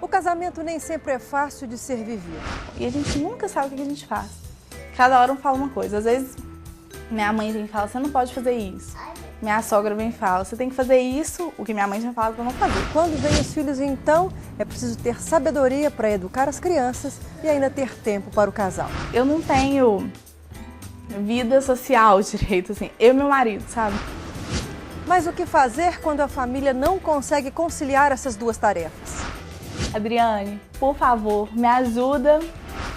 O casamento nem sempre é fácil de ser vivido. E a gente nunca sabe o que a gente faz. Cada hora um fala uma coisa. Às vezes minha mãe vem e fala, você não pode fazer isso. Minha sogra vem e fala, você tem que fazer isso, o que minha mãe já falava para não fazer. Quando vem os filhos, então, é preciso ter sabedoria para educar as crianças e ainda ter tempo para o casal. Eu não tenho vida social direito, assim, eu e meu marido, sabe? Mas o que fazer quando a família não consegue conciliar essas duas tarefas? Adriane, por favor, me ajuda.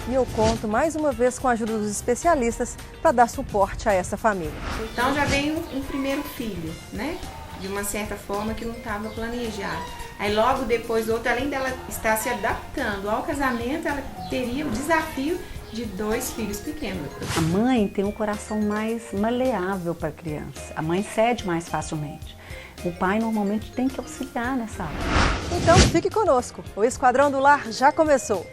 E eu conto mais uma vez com a ajuda dos especialistas para dar suporte a essa família. Então já vem um primeiro filho, né? De uma certa forma que não estava planejado. Aí logo depois outro, além dela estar se adaptando ao casamento, ela teria o desafio de 2 filhos pequenos. A mãe tem um coração mais maleável para a criança. A mãe cede mais facilmente. O pai normalmente tem que auxiliar nessa área. Então fique conosco, o Esquadrão do Lar já começou.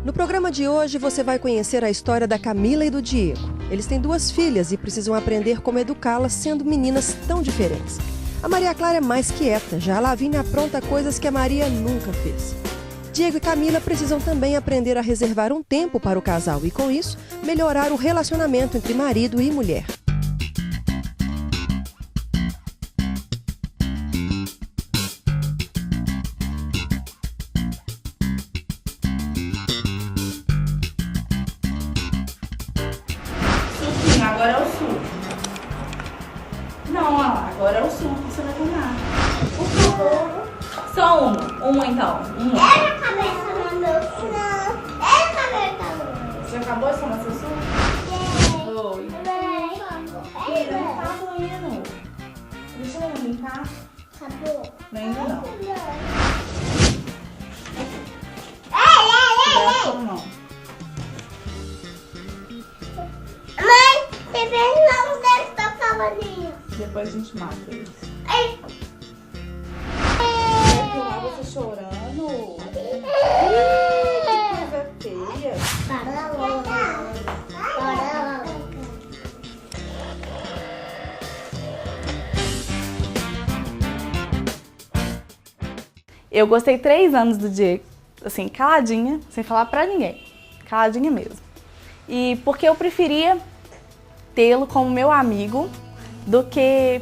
No programa de hoje você vai conhecer a história da Camila e do Diego. Eles têm 2 filhas e precisam aprender como educá-las sendo meninas tão diferentes. A Maria Clara é mais quieta, já a Lavínia apronta coisas que a Maria nunca fez. Diego e Camila precisam também aprender a reservar um tempo para o casal e, com isso, melhorar o relacionamento entre marido e mulher. Agora é o suco. Não, agora é o suco que você vai tomar. Por favor. Só uma então. Uma. Essa cabeça no meu suco. Não, essa cabeça no meu. Você acabou de tomar seu suco? Oi. Filha, não tá doendo. Deixa eu limpar. Acabou. Não, ainda não. Não. Mãe, você fez logo dentro da cavalinha. Depois a gente mata eles. Ai. Vai filmar você chorando. Que coisa feia. Para logo. Para logo. Eu gostei 3 anos do Diego, assim, caladinha, sem falar pra ninguém. Caladinha mesmo. E porque eu preferia tê-lo como meu amigo do que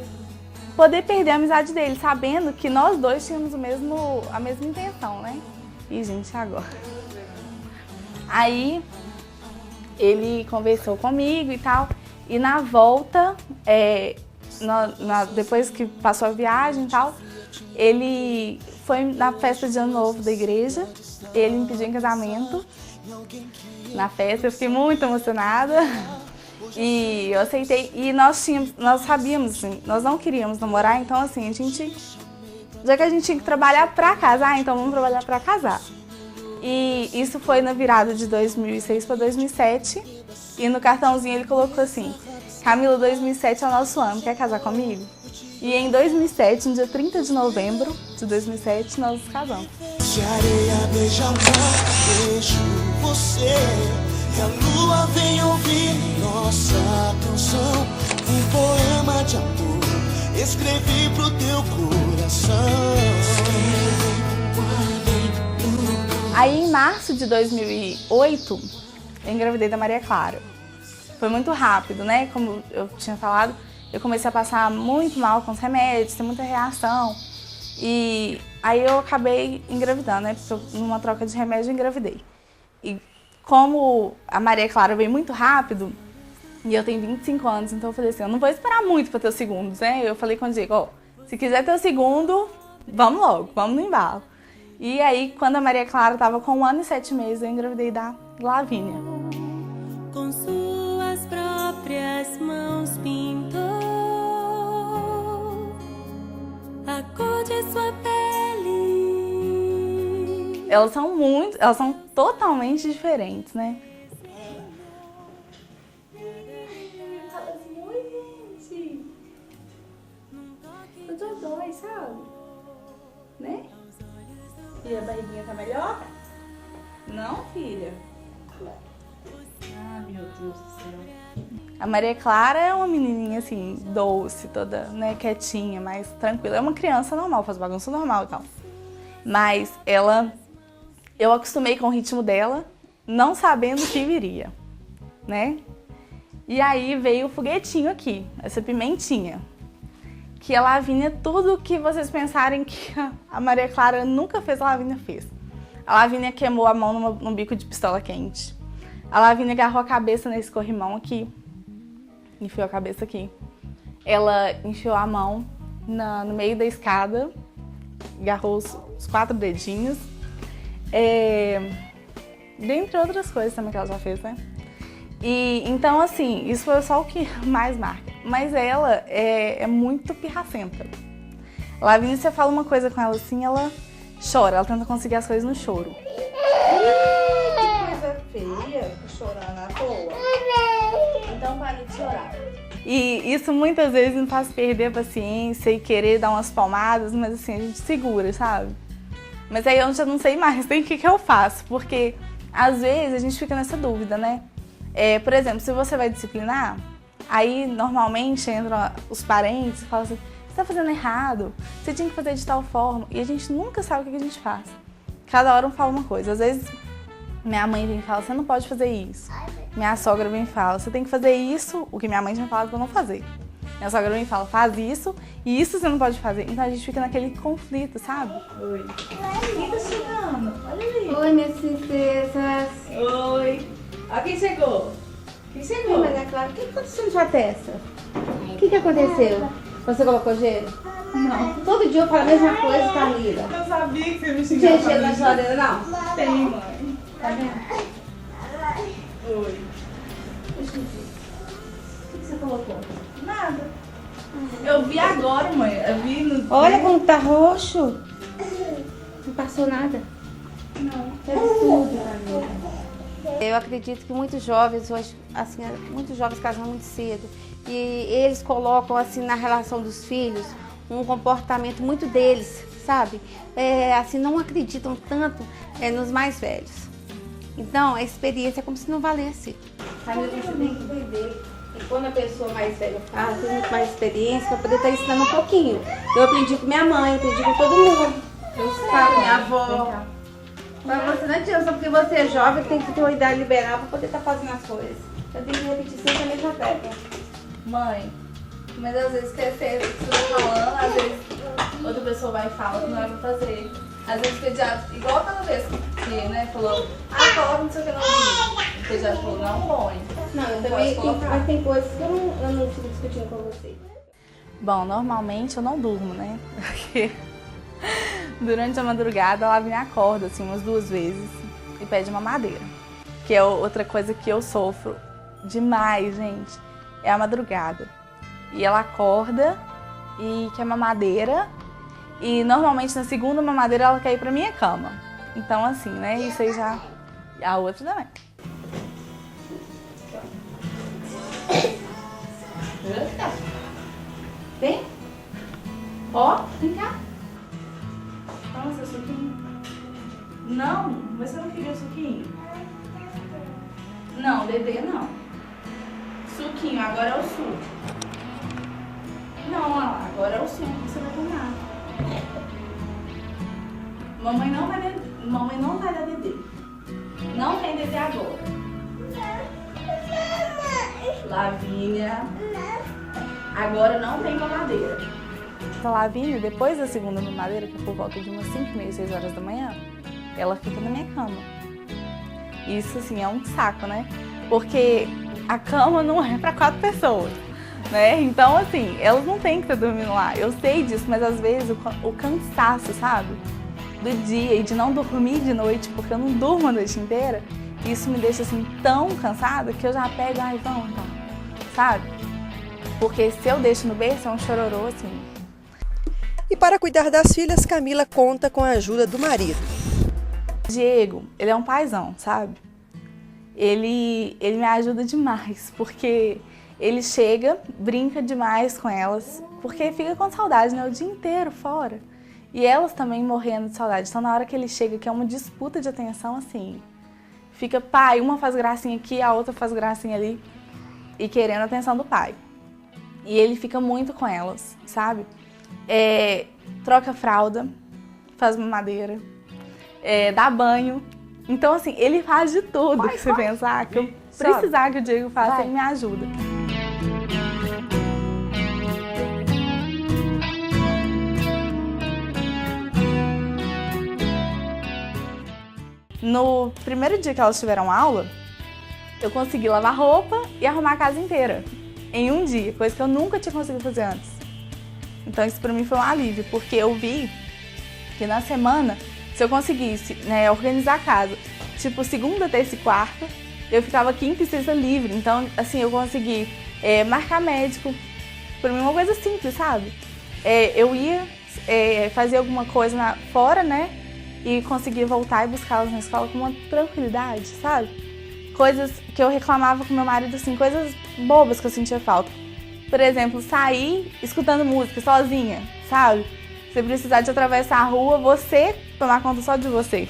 poder perder a amizade dele, sabendo que nós dois tínhamos a mesma intenção, né? E, gente, agora. Aí, ele conversou comigo e tal, e na volta, depois que passou a viagem e tal, ele foi na festa de Ano Novo da igreja, ele me pediu em casamento. Na festa, eu fiquei muito emocionada e eu aceitei. E nós sabíamos, assim, nós não queríamos namorar, então assim, já que a gente tinha que trabalhar pra casar, então vamos trabalhar pra casar. E isso foi na virada de 2006 para 2007 e no cartãozinho ele colocou assim, Camila, 2007 é o nosso ano, quer casar comigo? E em 2007, no dia 30 de novembro de 2007, nós nos casamos. Se a areia beija o mar, beijo você. E a lua vem ouvir nossa canção. Um poema de amor, escrevi pro teu coração. Aí em março de 2008, eu engravidei da Maria Clara. Foi muito rápido, né? Como eu tinha falado, eu comecei a passar muito mal com os remédios, ter muita reação. E aí eu acabei engravidando, né? Porque numa troca de remédio eu engravidei. E como a Maria Clara veio muito rápido, e eu tenho 25 anos, então eu falei assim, eu não vou esperar muito para ter o segundo, né? Eu falei com o Diego, ó, se quiser ter o segundo, vamos logo, vamos no embalo. E aí, quando a Maria Clara estava com 1 ano e 7 meses, eu engravidei da Lavínia. Com suas próprias mãos pintou a cor de sua pele. Elas são totalmente diferentes, né? Eu tô dois, sabe? Né? E a barriguinha tá melhor? Não, filha? Ah, meu Deus do céu. A Maria Clara é uma menininha assim, doce, toda, né, quietinha, mais tranquila. É uma criança normal, faz bagunça normal e tal. Mas eu acostumei com o ritmo dela, não sabendo o que viria, né? E aí veio o foguetinho aqui, essa pimentinha. Que a Lavínia, tudo que vocês pensarem que a Maria Clara nunca fez, a Lavínia fez. A Lavínia queimou a mão num bico de pistola quente. A Lavínia agarrou a cabeça nesse corrimão aqui. Enfiou a cabeça aqui. Ela enfiou a mão no meio da escada. Agarrou os 4 dedinhos. Dentre outras coisas também que ela já fez, né? E, então, assim, isso foi só o que mais marca. Mas ela é muito pirracenta. A Lavínia, você fala uma coisa com ela assim, ela chora. Ela tenta conseguir as coisas no choro. Que coisa feia, chorar na toa. Então para de chorar. E isso muitas vezes me faz perder a paciência e querer dar umas palmadas, mas assim, a gente segura, sabe? Mas aí eu já não sei mais, tem o que eu faço, porque às vezes a gente fica nessa dúvida, né? Por exemplo, se você vai disciplinar, aí normalmente entram os parentes e falam assim, você tá fazendo errado, você tinha que fazer de tal forma, e a gente nunca sabe o que a gente faz. Cada hora um fala uma coisa, às vezes minha mãe vem e fala, você não pode fazer isso. Minha sogra vem e fala, você tem que fazer isso, o que minha mãe tinha falado pra eu não fazer. Minha sogra vem e fala, faz isso, e isso você não pode fazer. Então a gente fica naquele conflito, sabe? Oi. Quem tá chegando? Olha ali. Oi, minhas princesas. Oi. Ó, quem chegou? Quem chegou? Oi, Maria Clara, o que aconteceu na sua testa? O que aconteceu? Você colocou gelo? Não. Todo dia eu falo a mesma coisa, Camila. Eu sabia que você me xingava. Tinha gelo na geladeira, não? Tem, mãe. Tá vendo? Oi. Deixa eu ver. O que você colocou? Nada. Eu vi agora, mãe. Eu vi no... Olha como tá roxo. Não passou nada? Não. É absurdo, Camila. Eu acredito que muitos jovens hoje, assim, muitos jovens casam muito cedo e eles colocam assim na relação dos filhos um comportamento muito deles, sabe? Assim, não acreditam tanto nos mais velhos. Então, a experiência é como se não valesse. Sabe, você tem que entender que quando a pessoa mais velha fala, tem muito mais experiência para poder estar ensinando um pouquinho. Eu aprendi com minha mãe, aprendi com todo mundo. Eu falo com minha avó. Mas você não adianta, só porque você é jovem, tem que ter uma idade liberal para poder estar fazendo as coisas. Eu tenho que repetir sempre a mesma tecla. Mãe, mas às vezes quer ser o que você tá falando, às vezes outra pessoa vai e fala que não é pra fazer. Às vezes o pediatra, igual aquela vez que, né, falou, coloca não sei o que não vi. O pediatra falou, não põe. Não, eu também mas tem coisas que eu não fico discutindo com você. Bom, normalmente eu não durmo, né? Porque durante a madrugada ela me acorda assim umas 2 vezes e pede uma mamadeira. Que é outra coisa que eu sofro demais, gente, é a madrugada. E ela acorda e quer mamadeira e normalmente na segunda mamadeira ela quer ir pra minha cama. Então assim, né, isso aí já... A outra também. Vem? Ó, vem cá. Nossa, suquinho. Não, você não queria suquinho? Não, bebê não. Suquinho, agora é o suco. Não, ó, agora é o suco que você vai tomar. Mamãe não vai dar bebê. Não tem bebê agora. Lavínia. Agora não tem mamadeira. A Lavínia, depois da segunda mamadeira, que é por volta de umas 5h30, 6 horas da manhã, ela fica na minha cama. Isso, assim, é um saco, né? Porque a cama não é para 4 pessoas, né? Então, assim, elas não têm que estar dormindo lá. Eu sei disso, mas às vezes o cansaço, sabe? Do dia e de não dormir de noite, porque eu não durmo a noite inteira, isso me deixa, assim, tão cansada que eu já pego, ai, vamos, então, sabe? Porque se eu deixo no berço, é um chororô, assim. E para cuidar das filhas, Camila conta com a ajuda do marido. Diego, ele é um paizão, sabe? Ele me ajuda demais, porque ele chega, brinca demais com elas, porque fica com saudade, né? O dia inteiro fora. E elas também morrendo de saudade. Então, na hora que ele chega, que é uma disputa de atenção, assim, fica pai, uma faz gracinha aqui, a outra faz gracinha ali. e querendo a atenção do pai. E ele fica muito com elas, sabe? Troca fralda, faz mamadeira, dá banho. Então, assim, ele faz de tudo que você pensar, que eu precisar que o Diego faça, ele me ajuda. No primeiro dia que elas tiveram aula, eu consegui lavar roupa e arrumar a casa inteira. Em um dia, coisa que eu nunca tinha conseguido fazer antes. Então isso pra mim foi um alívio, porque eu vi que na semana, se eu conseguisse, né, organizar a casa, tipo segunda, terça e quarta, eu ficava quinta e sexta livre. Então, assim, eu consegui marcar médico. Pra mim uma coisa simples, sabe? Eu ia fazer alguma coisa fora, né? E conseguia voltar e buscá-las na escola com uma tranquilidade, sabe? Coisas que eu reclamava com meu marido, assim, coisas bobas que eu sentia falta. Por exemplo, sair escutando música sozinha, sabe? Você precisar de atravessar a rua, você tomar conta só de você.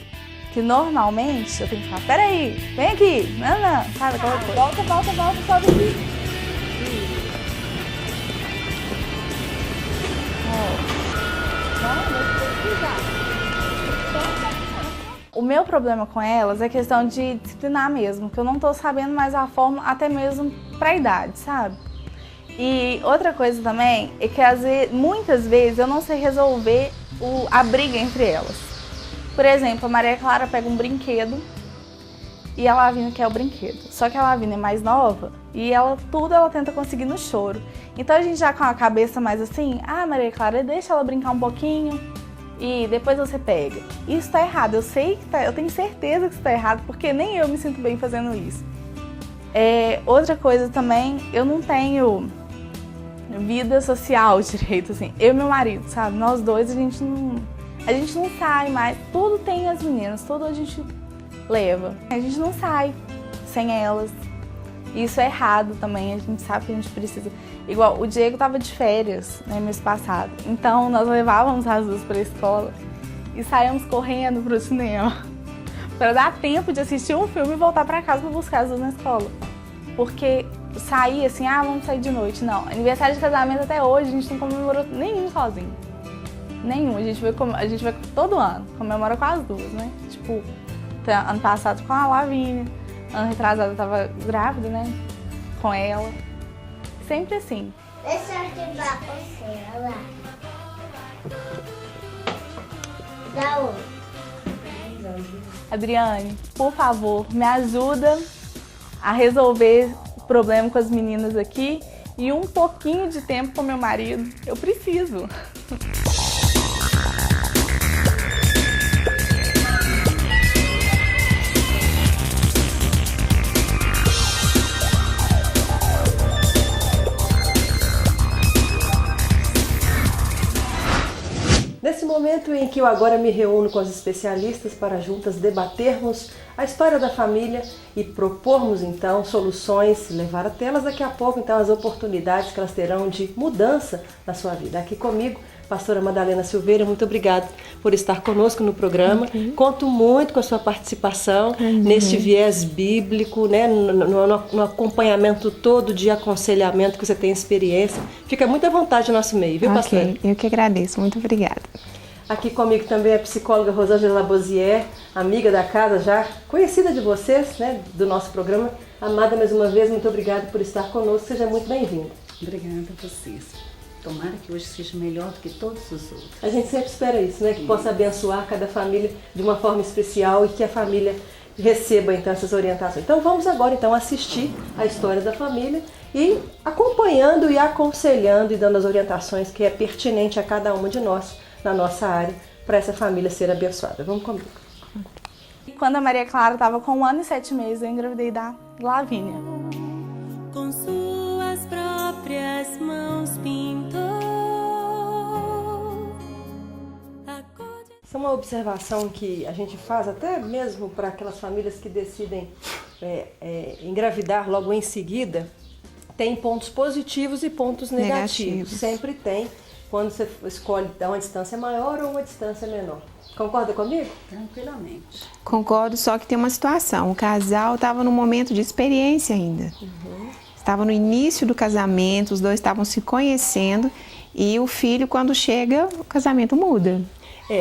Que normalmente eu tenho que falar, peraí, vem aqui, não, sabe aquela coisa. Volta, sobe aqui. O meu problema com elas é questão de disciplinar mesmo, que eu não tô sabendo mais a forma, até mesmo pra idade, sabe? E outra coisa também é que muitas vezes eu não sei resolver a briga entre elas. Por exemplo, a Maria Clara pega um brinquedo e a Lavínia quer o brinquedo. Só que a Lavínia é mais nova e tudo ela tenta conseguir no choro. Então a gente já com a cabeça mais assim, Maria Clara, deixa ela brincar um pouquinho e depois você pega. Isso tá errado, eu sei que eu tenho certeza que isso tá errado, porque nem eu me sinto bem fazendo isso. Outra coisa também, eu não tenho vida social direito, assim. Eu e meu marido, sabe? Nós dois, a gente não sai mais. Tudo tem as meninas, tudo a gente leva. A gente não sai sem elas. Isso é errado também, a gente sabe que a gente precisa. Igual, o Diego tava de férias, né, mês passado. Então, nós levávamos as duas pra escola e saíamos correndo pro cinema para dar tempo de assistir um filme e voltar pra casa pra buscar as duas na escola. Porque sair assim, vamos sair de noite. Não, aniversário de casamento até hoje a gente não comemorou nenhum sozinho. Nenhum, a gente vai todo ano, comemora com as duas, né? Tipo, ano passado com a Lavínia, ano retrasado eu tava grávida, né? Com ela. Sempre assim. Deixa eu ajudar você, olha lá. Dá onde? Adriane, por favor, me ajuda a resolver o problema com as meninas aqui e um pouquinho de tempo com meu marido. Eu preciso. Nesse momento em que eu agora me reúno com as especialistas para juntas debatermos a história da família e propormos então soluções, levar até elas daqui a pouco então as oportunidades que elas terão de mudança na sua vida. Aqui comigo, pastora Madalena Silveira, muito obrigada por estar conosco no programa. Conto muito com a sua participação neste viés bíblico, né, no acompanhamento todo de aconselhamento que você tem experiência. Fica muito à vontade no nosso meio, viu, pastora? Eu que agradeço, muito obrigada. Aqui comigo também a psicóloga Rosângela Labosier, amiga da casa, já conhecida de vocês, né, do nosso programa. Amada, mais uma vez, muito obrigada por estar conosco, seja muito bem-vinda. Obrigada a vocês. Tomara que hoje seja melhor do que todos os outros. A gente sempre espera isso, né, que possa abençoar cada família de uma forma especial e que a família receba então essas orientações. Então vamos agora então assistir a história da família e acompanhando e aconselhando e dando as orientações que é pertinente a cada uma de nós na nossa área, para essa família ser abençoada. Vamos comigo. Quando a Maria Clara estava com 1 ano e 7 meses, eu engravidei da Lavínia. Com suas próprias mãos pintou. Essa é uma observação que a gente faz até mesmo para aquelas famílias que decidem engravidar logo em seguida. Tem pontos positivos e pontos negativos. Sempre tem. Quando você escolhe dar uma distância maior ou uma distância menor. Concorda comigo? Tranquilamente. Concordo, só que tem uma situação. O casal estava num momento de experiência ainda. estava no início do casamento, os dois estavam se conhecendo e o filho, quando chega, o casamento muda.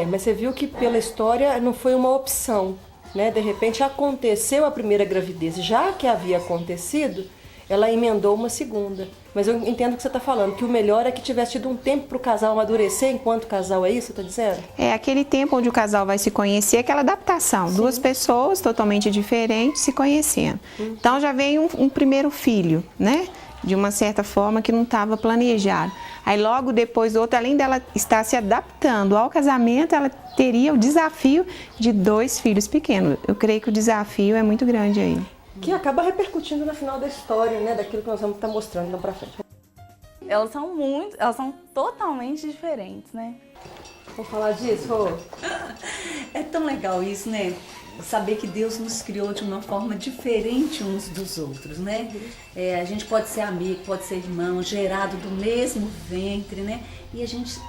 Mas você viu que pela história não foi uma opção, né? De repente aconteceu a primeira gravidez, já que havia acontecido, ela emendou uma segunda. Mas eu entendo o que você está falando, que o melhor é que tivesse tido um tempo para o casal amadurecer enquanto casal, é isso que você está dizendo? É aquele tempo onde o casal vai se conhecer, aquela adaptação. Sim. Duas pessoas totalmente diferentes se conhecendo. Então já vem um primeiro filho, né? De uma certa forma que não estava planejado. Aí logo depois do outro, além dela estar se adaptando ao casamento, ela teria o desafio de 2 filhos pequenos. Eu creio que o desafio é muito grande aí. Que acaba repercutindo no final da história, né? Daquilo que nós vamos estar mostrando lá pra frente. Elas são totalmente diferentes, né? Vamos falar disso, Rô? É tão legal isso, né? Saber que Deus nos criou de uma forma diferente uns dos outros, né? A gente pode ser amigo, pode ser irmão, gerado do mesmo ventre, né? E a gente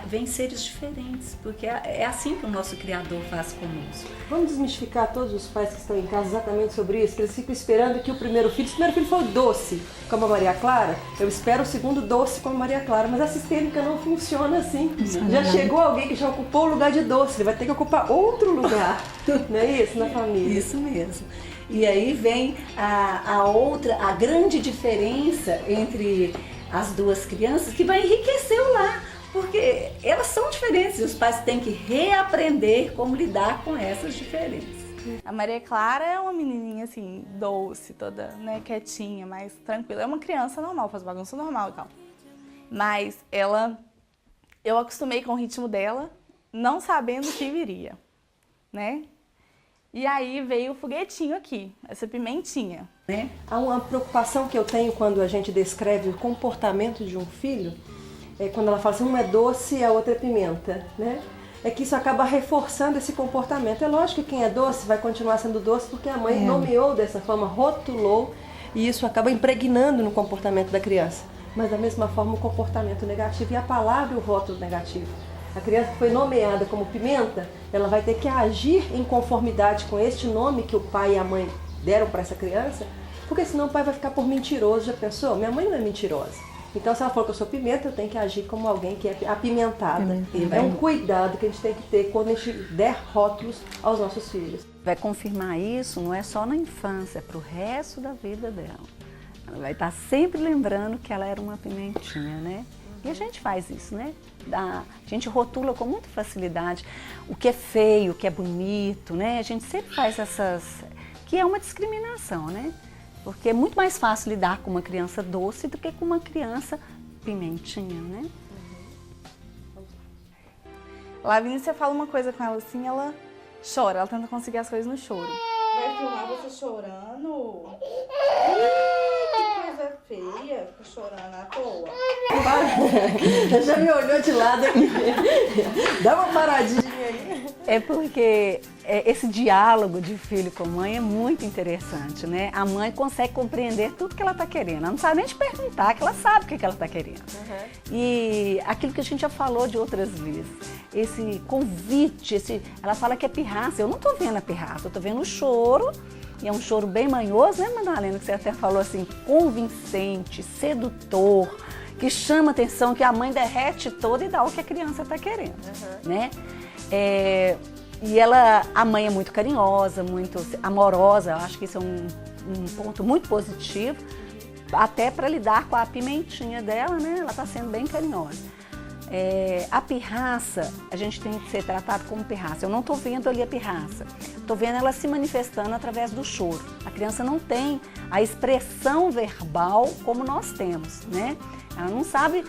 vem seres diferentes, porque é assim que o nosso Criador faz conosco. Vamos desmistificar todos os pais que estão em casa exatamente sobre isso, que eles ficam esperando que o primeiro filho foi doce, como a Maria Clara. Eu espero o segundo doce como a Maria Clara, mas a sistêmica não funciona assim. Já chegou alguém que já ocupou o lugar de doce, ele vai ter que ocupar outro lugar, não é isso, na família? Isso mesmo. E aí vem a grande diferença entre as duas crianças, que vai enriquecer o lar, porque elas são diferentes e os pais têm que reaprender como lidar com essas diferenças. A Maria Clara é uma menininha assim, doce, toda, né, quietinha, mais tranquila. É uma criança normal, faz bagunça normal e tal. Mas eu acostumei com o ritmo dela, não sabendo o que viria, né? E aí veio o foguetinho aqui, essa pimentinha. Né? Há uma preocupação que eu tenho quando a gente descreve o comportamento de um filho, quando ela fala assim, um é doce e a outra é pimenta, né? É que isso acaba reforçando esse comportamento. É lógico que quem é doce vai continuar sendo doce porque a mãe nomeou dessa forma, rotulou, e isso acaba impregnando no comportamento da criança. Mas da mesma forma o comportamento negativo e a palavra e o rótulo negativo. A criança que foi nomeada como pimenta, ela vai ter que agir em conformidade com este nome que o pai e a mãe deram para essa criança, porque senão o pai vai ficar por mentiroso. Já pensou? Minha mãe não é mentirosa. Então, se ela falou que eu sou pimenta, eu tenho que agir como alguém que é apimentada. É um cuidado que a gente tem que ter quando a gente der rótulos aos nossos filhos. Vai confirmar isso não é só na infância, é para o resto da vida dela. Ela vai estar sempre lembrando que ela era uma pimentinha, né? E a gente faz isso, né? A gente rotula com muita facilidade o que é feio, o que é bonito, né? A gente sempre faz que é uma discriminação, né? Porque é muito mais fácil lidar com uma criança doce do que com uma criança pimentinha, né? Lavínia, você fala uma coisa com ela assim, ela chora, ela tenta conseguir as coisas no choro. Vai filmar você chorando? Que coisa feia, fica chorando à toa. Já me olhou de lado aqui. Dá uma paradinha aí. É porque esse diálogo de filho com mãe é muito interessante, né? A mãe consegue compreender tudo que ela está querendo. Ela não sabe nem te perguntar, que ela sabe o que ela está querendo. E aquilo que a gente já falou de outras vezes, esse convite, ela fala que é pirraça. Eu não estou vendo a pirraça, eu estou vendo o choro. E é um choro bem manhoso, né, Madalena? Que você até falou assim, convincente, sedutor, que chama atenção, que a mãe derrete toda e dá o que a criança está querendo, né? E a mãe é muito carinhosa, muito amorosa, eu acho que isso é um ponto muito positivo, até para lidar com a pimentinha dela, né? Ela está sendo bem carinhosa. A pirraça, a gente tem que ser tratado como pirraça. Eu não estou vendo ali a pirraça, estou vendo ela se manifestando através do choro. A criança não tem a expressão verbal como nós temos, né? Ela não sabe,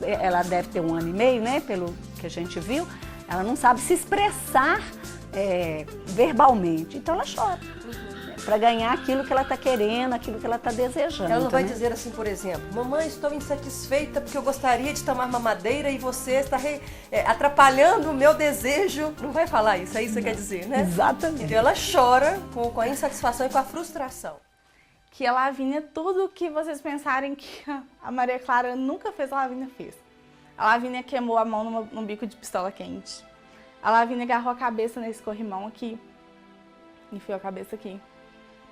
ela deve ter 1 ano e meio, né? Pelo que a gente viu, ela não sabe se expressar verbalmente, então ela chora. Para ganhar aquilo que ela está querendo, aquilo que ela está desejando. Ela não vai dizer assim, por exemplo, mamãe, estou insatisfeita porque eu gostaria de tomar mamadeira e você está atrapalhando o meu desejo. Não vai falar isso, é isso que você quer dizer, né? Exatamente. Então ela chora com a insatisfação e com a frustração. Que a Lavínia, tudo que vocês pensarem que a Maria Clara nunca fez, a Lavínia fez. A Lavínia queimou a mão num bico de pistola quente. A Lavínia agarrou a cabeça nesse corrimão aqui. Enfiou a cabeça aqui.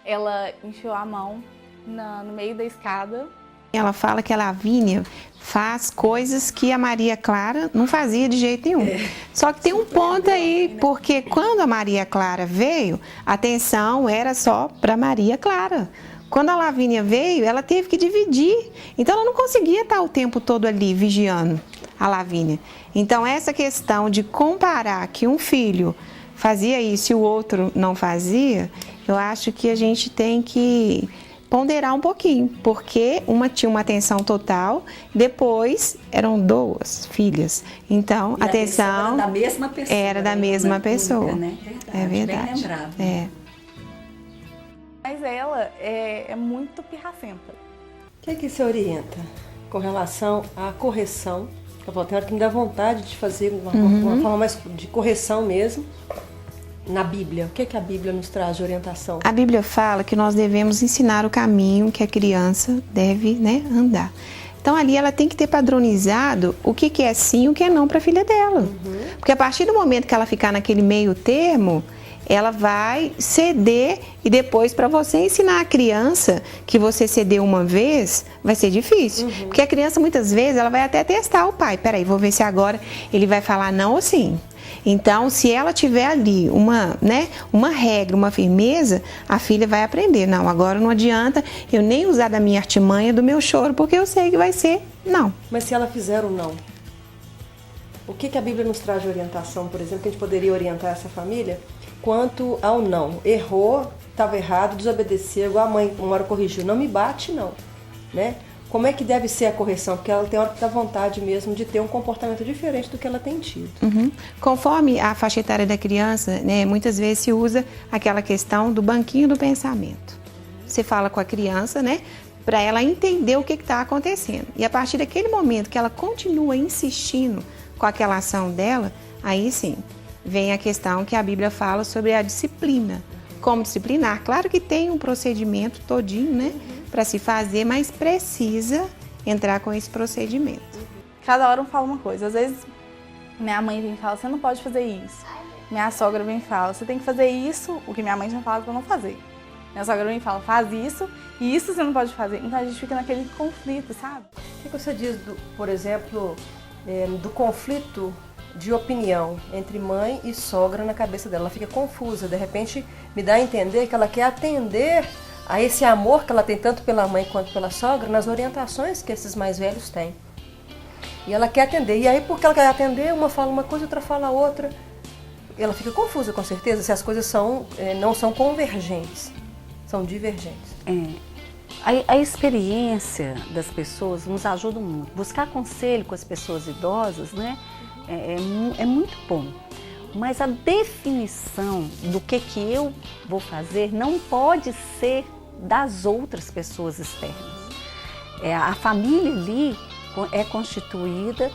Ela enfiou a mão no meio da escada. Ela fala que a Lavínia faz coisas que a Maria Clara não fazia de jeito nenhum. Só que tem um ponto aí, porque quando a Maria Clara veio, a atenção era só para Maria Clara. Quando a Lavínia veio, ela teve que dividir. Então, ela não conseguia estar o tempo todo ali vigiando a Lavínia. Então, essa questão de comparar que um filho fazia isso e o outro não fazia, eu acho que a gente tem que ponderar um pouquinho, porque uma tinha uma atenção total, depois eram 2 filhas. Então, a atenção era da mesma pessoa. Era da mesma pessoa. Única, né? Verdade, é verdade. Bem lembrado. É. Mas ela é muito pirracenta. O que você orienta com relação à correção? Eu falo, tem hora que me dá vontade de fazer uma forma mais de correção mesmo. Na Bíblia, o que a Bíblia nos traz de orientação? A Bíblia fala que nós devemos ensinar o caminho que a criança deve, andar. Então ali ela tem que ter padronizado o que é sim e o que é não para a filha dela. Porque a partir do momento que ela ficar naquele meio termo, ela vai ceder e depois para você ensinar a criança que você cedeu uma vez, vai ser difícil. Porque a criança muitas vezes ela vai até testar o pai. Peraí, vou ver se agora ele vai falar não ou sim. Então, se ela tiver ali uma regra, uma firmeza, a filha vai aprender. Não, agora não adianta eu nem usar da minha artimanha, do meu choro, porque eu sei que vai ser não. Mas se ela fizer o não, o que a Bíblia nos traz de orientação, por exemplo, que a gente poderia orientar essa família quanto ao não? Errou, estava errado, desobedeceu, igual a mãe uma hora corrigiu, não me bate não, né? Como é que deve ser a correção? Porque ela tem hora que dá vontade mesmo de ter um comportamento diferente do que ela tem tido. Conforme a faixa etária da criança, muitas vezes se usa aquela questão do banquinho do pensamento. Você fala com a criança, para ela entender o que está acontecendo. E a partir daquele momento que ela continua insistindo com aquela ação dela, aí sim, vem a questão que a Bíblia fala sobre a disciplina. Como disciplinar? Claro que tem um procedimento todinho, para se fazer, mas precisa entrar com esse procedimento. Cada hora fala uma coisa. Às vezes, minha mãe vem e fala, você não pode fazer isso. Minha sogra vem e fala, você tem que fazer isso, o que minha mãe já fala para não fazer. Minha sogra vem e fala, faz isso, e isso você não pode fazer. Então a gente fica naquele conflito, sabe? O que você diz, por exemplo, do conflito de opinião entre mãe e sogra na cabeça dela? Ela fica confusa, de repente me dá a entender que ela quer atender a esse amor que ela tem tanto pela mãe quanto pela sogra nas orientações que esses mais velhos têm. E ela quer atender. E aí, porque ela quer atender, uma fala uma coisa, outra fala outra. Ela fica confusa, com certeza, se as coisas não são convergentes, são divergentes. A experiência das pessoas nos ajuda muito. Buscar conselho com as pessoas idosas, é muito bom. Mas a definição do que eu vou fazer não pode ser das outras pessoas externas. A família ali é constituída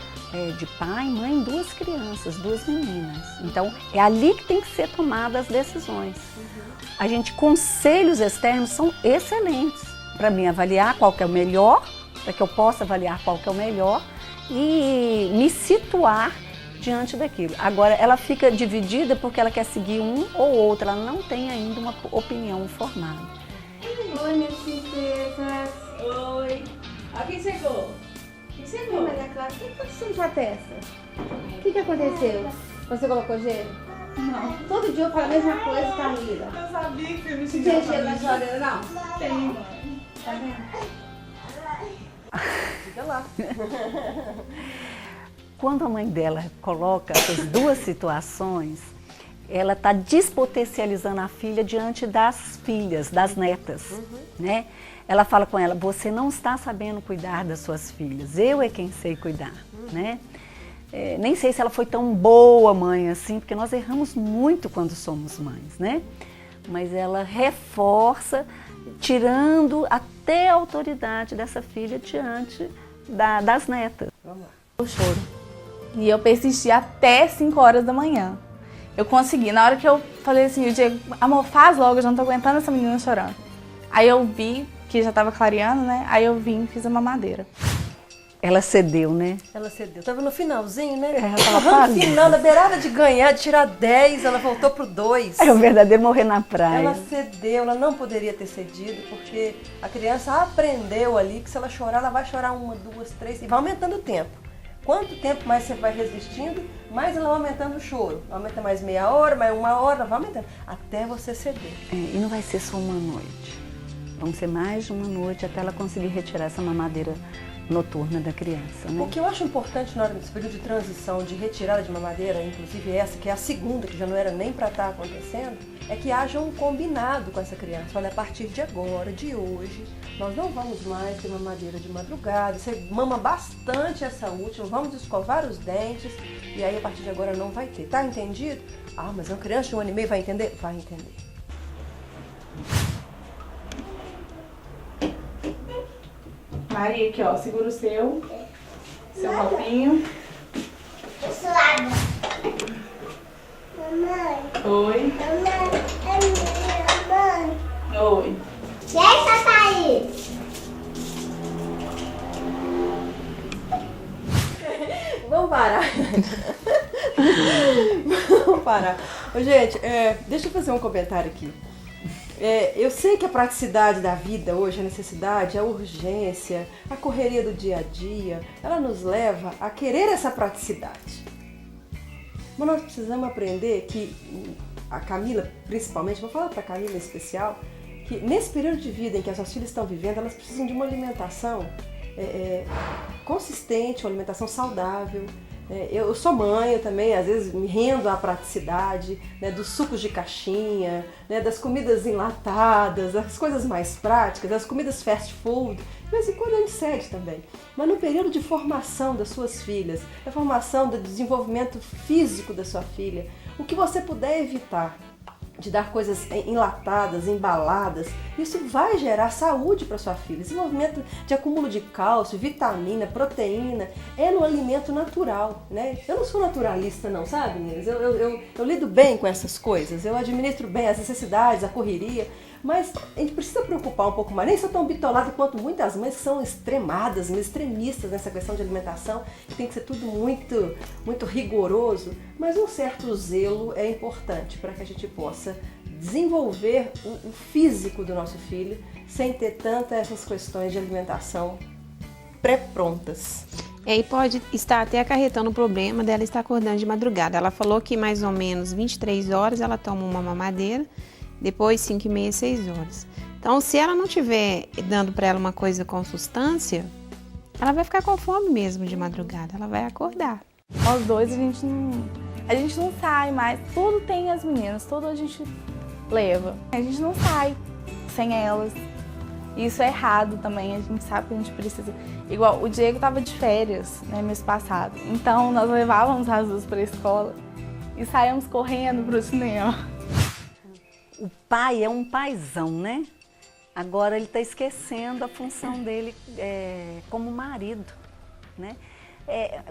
de pai, mãe, 2 crianças, 2 meninas. Então, é ali que tem que ser tomadas as decisões. A gente, conselhos externos são excelentes para mim avaliar qual que é o melhor, para que eu possa avaliar qual que é o melhor e me situar diante daquilo. Agora, ela fica dividida porque ela quer seguir um ou outro, ela não tem ainda uma opinião formada. Oi, minhas princesas. Oi. Quem chegou? Quem chegou? Maria Clara, o que aconteceu na sua testa? O que aconteceu? Você colocou gelo? Não. Todo dia eu falo a mesma coisa, Camila. Eu sabia que você me Não xingava. tem gelo na geladeira, não? Tem, mãe. Tá vendo? Fica lá. Quando a mãe dela coloca essas 2 situações, ela está despotencializando a filha diante das filhas, das netas, Ela fala com ela, você não está sabendo cuidar das suas filhas, eu é quem sei cuidar, nem sei se ela foi tão boa mãe assim, porque nós erramos muito quando somos mães, Mas ela reforça, tirando até a autoridade dessa filha diante das netas. Vamos lá. Eu choro. E eu persisti até 5 horas da manhã. Eu consegui. Na hora que eu falei assim, o Diego, amor, faz logo, eu já não tô aguentando essa menina chorando. Aí eu vi que já tava clareando, Aí eu vim e fiz a mamadeira. Ela cedeu, né? Ela cedeu. Tava no finalzinho, né? Ela Tava tava no final, na beirada de ganhar, de tirar 10, ela voltou pro 2. É o verdadeiro morrer na praia. Ela cedeu, ela não poderia ter cedido, porque a criança aprendeu ali que se ela chorar, ela vai chorar 1, 2, 3, e vai aumentando o tempo. Quanto tempo mais você vai resistindo, mais ela vai aumentando o choro. Aumenta mais meia hora, mais 1 hora, vai aumentando, até você ceder. E não vai ser só uma noite. Vão ser mais de uma noite até ela conseguir retirar essa mamadeira noturna da criança, né? O que eu acho importante na hora desse período de transição, de retirada de mamadeira, inclusive essa, que é a segunda, que já não era nem para estar acontecendo, é que haja um combinado com essa criança. Olha, a partir de agora, de hoje, nós não vamos mais ter mamadeira de madrugada, você mama bastante essa última, vamos escovar os dentes, e aí a partir de agora não vai ter. Tá entendido? Ah, mas uma criança de 1 ano e meio vai entender? Vai entender. Maria, aqui ó, segura o seu copinho. Mamãe. Oi. Mamãe. Oi. Deixa sair. Vamos parar. Vamos parar. Ô, gente, deixa eu fazer um comentário aqui. Eu sei que a praticidade da vida hoje, a necessidade, a urgência, a correria do dia a dia, ela nos leva a querer essa praticidade. Mas nós precisamos aprender que, a Camila principalmente, vou falar para a Camila em especial, que nesse período de vida em que as suas filhas estão vivendo, elas precisam de uma alimentação consistente, uma alimentação saudável. Eu sou mãe, eu também às vezes me rendo à praticidade, né, dos sucos de caixinha, né, das comidas enlatadas, das coisas mais práticas, das comidas fast food. De vez em quando a gente cede também. Mas no período de formação das suas filhas, da formação do desenvolvimento físico da sua filha, o que você puder evitar de dar coisas enlatadas, embaladas, isso vai gerar saúde para sua filha. Desenvolvimento de acúmulo de cálcio, vitamina, proteína, é no alimento natural, né? Eu não sou naturalista não, sabe, meninas? Eu lido bem com essas coisas, eu administro bem as necessidades, a correria, mas a gente precisa preocupar um pouco mais. Nem sou tão bitolada quanto muitas mães que são extremadas, extremistas nessa questão de alimentação, que tem que ser tudo muito, muito rigoroso, mas um certo zelo é importante para que a gente possa desenvolver o físico do nosso filho sem ter tantas essas questões de alimentação pré-prontas. E pode estar até acarretando o problema dela estar acordando de madrugada. Ela falou que mais ou menos 23 horas ela toma uma mamadeira, depois 5h30, 6 horas. Então, se ela não estiver dando para ela uma coisa com substância, ela vai ficar com fome mesmo de madrugada, ela vai acordar. Nós dois a gente não sai mais, tudo tem as meninas, tudo a gente leva. A gente não sai sem elas. Isso é errado também, a gente sabe que a gente precisa. Igual, o Diego estava de férias, né, mês passado, então nós levávamos as duas para a escola e saíamos correndo para o cinema. O pai é um paizão, né? Agora ele está esquecendo a função dele como marido, né?